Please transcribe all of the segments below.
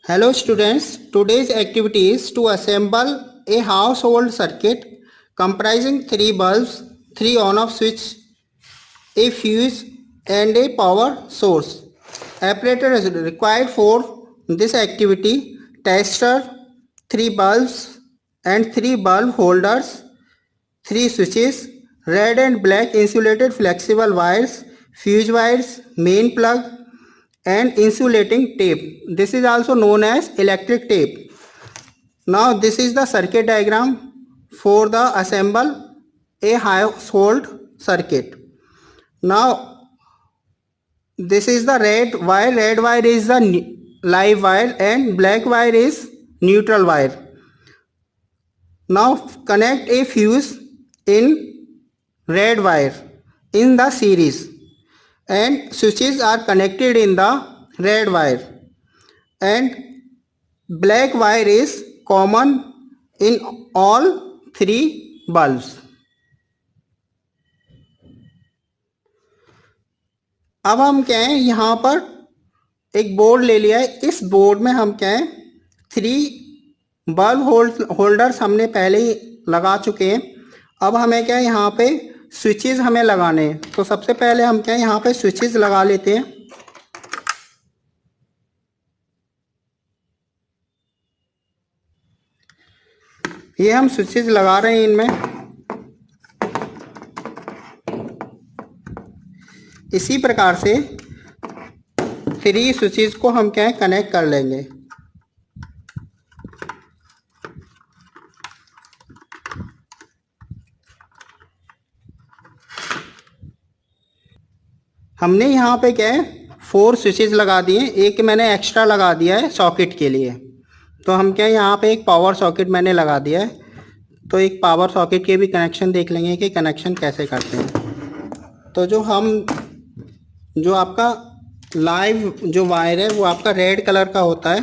Hello students, today's activity is to assemble a household circuit comprising 3 bulbs, 3 on-off switch, a fuse and a power source. Apparatus is required for this activity: tester, 3 bulbs and 3 bulb holders, 3 switches, red and black insulated flexible wires, fuse wires, main plug and insulating tape. This is also known as electric tape. Now this is the circuit diagram for the assemble a household circuit. Now this is the red wire is the live wire and black wire is neutral wire. Now connect a fuse in red wire in the series and switches are connected in the red wire and black wire is common in all 3 bulbs. अब हम क्या है, यहाँ पर एक board ले लिया है. इस बोर्ड में हम क्या है 3 बल्ब होल्डर्स हमने पहले ही लगा चुके हैं. अब हमें क्या है यहाँ पे स्विचेस हमें लगाने हैं. तो सबसे पहले हम क्या है यहाँ पे स्विचेस लगा लेते हैं. ये हम स्विचेस लगा रहे हैं इनमें. इसी प्रकार से 3 स्विचेस को हम क्या है कनेक्ट कर लेंगे. हमने यहाँ पे क्या है 4 स्विचेस लगा दिए. एक मैंने एक्स्ट्रा लगा दिया है सॉकेट के लिए. तो हम क्या यहाँ पे एक पावर सॉकेट मैंने लगा दिया है. तो एक पावर सॉकेट के भी कनेक्शन देख लेंगे कि कनेक्शन कैसे करते हैं. तो जो आपका लाइव जो वायर है वो आपका रेड कलर का होता है.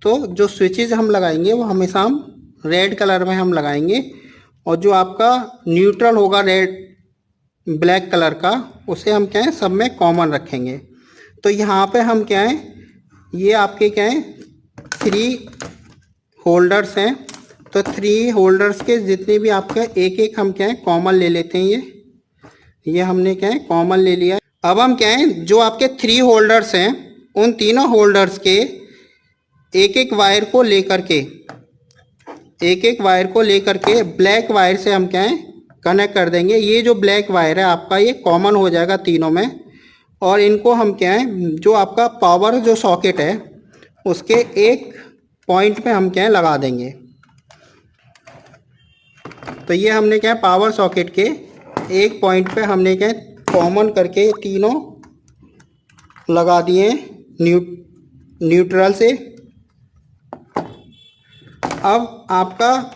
तो जो स्विचेस हम लगाएंगे वो हमेशा हम रेड कलर में हम लगाएंगे. और जो आपका न्यूट्रल होगा रेड ब्लैक कलर का, उसे हम क्या है सब में कॉमन रखेंगे. तो यहाँ पे हम क्या है ये आपके क्या है 3 होल्डर्स हैं. तो 3 होल्डर्स के जितने भी आपका एक एक हम क्या है कॉमन ले लेते हैं. ये हमने क्या है कॉमन ले लिया. अब हम क्या है जो आपके 3 होल्डर्स हैं उन तीनों होल्डर्स के एक एक वायर को लेकर के ब्लैक वायर से हम क्या है कनेक्ट कर देंगे. ये जो ब्लैक वायर है आपका ये कॉमन हो जाएगा तीनों में. और इनको हम क्या है जो आपका पावर जो सॉकेट है उसके एक पॉइंट पे हम क्या है लगा देंगे. तो ये हमने क्या है पावर सॉकेट के एक पॉइंट पे हमने क्या है कॉमन करके तीनों लगा दिए न्यूट्रल से. अब आपका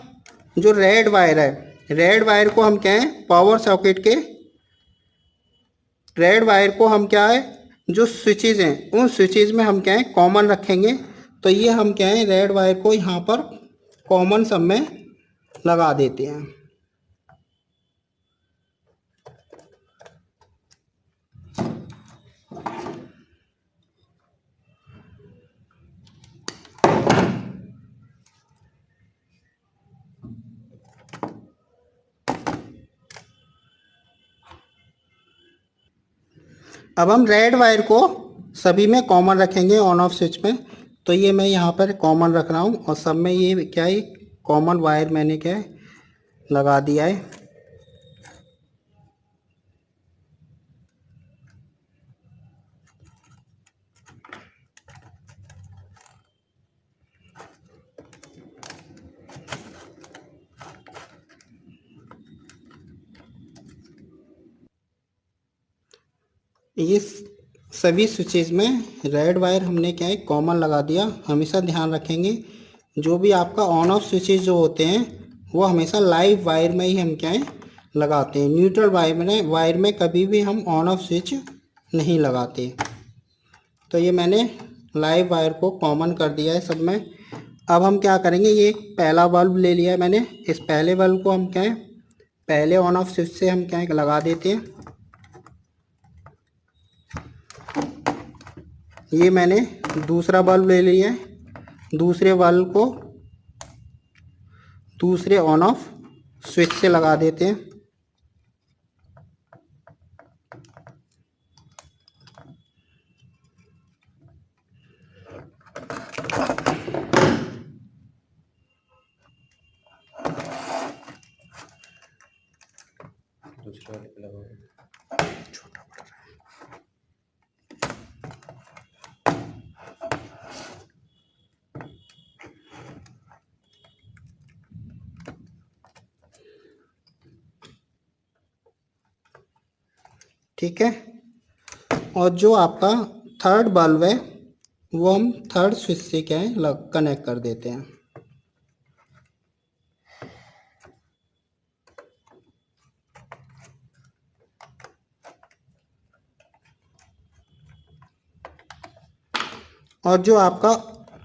जो रेड वायर है, रेड वायर को हम क्या है पावर सॉकेट के रेड वायर को हम क्या है जो स्विचेस हैं उन स्विचेस में हम क्या है कॉमन रखेंगे. तो ये हम क्या है रेड वायर को यहाँ पर कॉमन सब में लगा देते हैं. अब हम रेड वायर को सभी में कॉमन रखेंगे ऑन ऑफ स्विच में. तो ये मैं यहाँ पर कॉमन रख रहा हूँ और सब में ये क्या है कॉमन वायर मैंने क्या है लगा दिया है. ये सभी स्विचेस में रेड वायर हमने क्या है कॉमन लगा दिया. हमेशा ध्यान रखेंगे जो भी आपका ऑन ऑफ स्विचेस जो होते हैं वो हमेशा लाइव वायर में ही हम क्या है लगाते हैं. न्यूट्रल वायर में कभी भी हम ऑन ऑफ स्विच नहीं लगाते. तो ये मैंने लाइव वायर को कॉमन कर दिया है सब में. अब हम क्या करेंगे ये पहला बल्ब ले लिया है मैंने. इस पहले बल्ब को हम क्या है पहले ऑन ऑफ स्विच से हम क्या है लगा देते हैं. ये मैंने दूसरा बल्ब ले लिया है. दूसरे बल्ब को दूसरे ऑन ऑफ स्विच से लगा देते हैं। दूसरे वाले पे लगाओ। छोटा पड़ रहा है। ठीक है, और जो आपका थर्ड बल्ब है वो हम थर्ड स्विच से क्या है कनेक्ट कर देते हैं। और जो आपका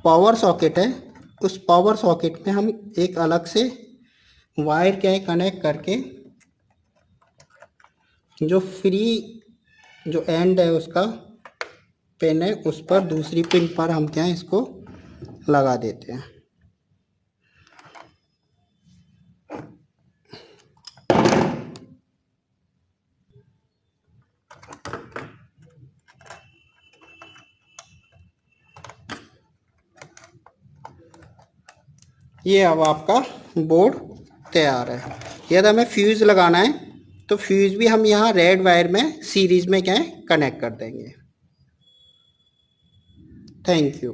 पावर सॉकेट है उस पावर सॉकेट में हम एक अलग से वायर क्या है कनेक्ट करके जो फ्री जो एंड है उसका पिन है उस पर दूसरी पिन पर हम क्या है इसको लगा देते हैं। ये अब आपका बोर्ड तैयार है। यदि हमें फ्यूज लगाना है तो फ्यूज भी हम यहाँ रेड वायर में सीरीज में क्या है कनेक्ट कर देंगे। Thank you.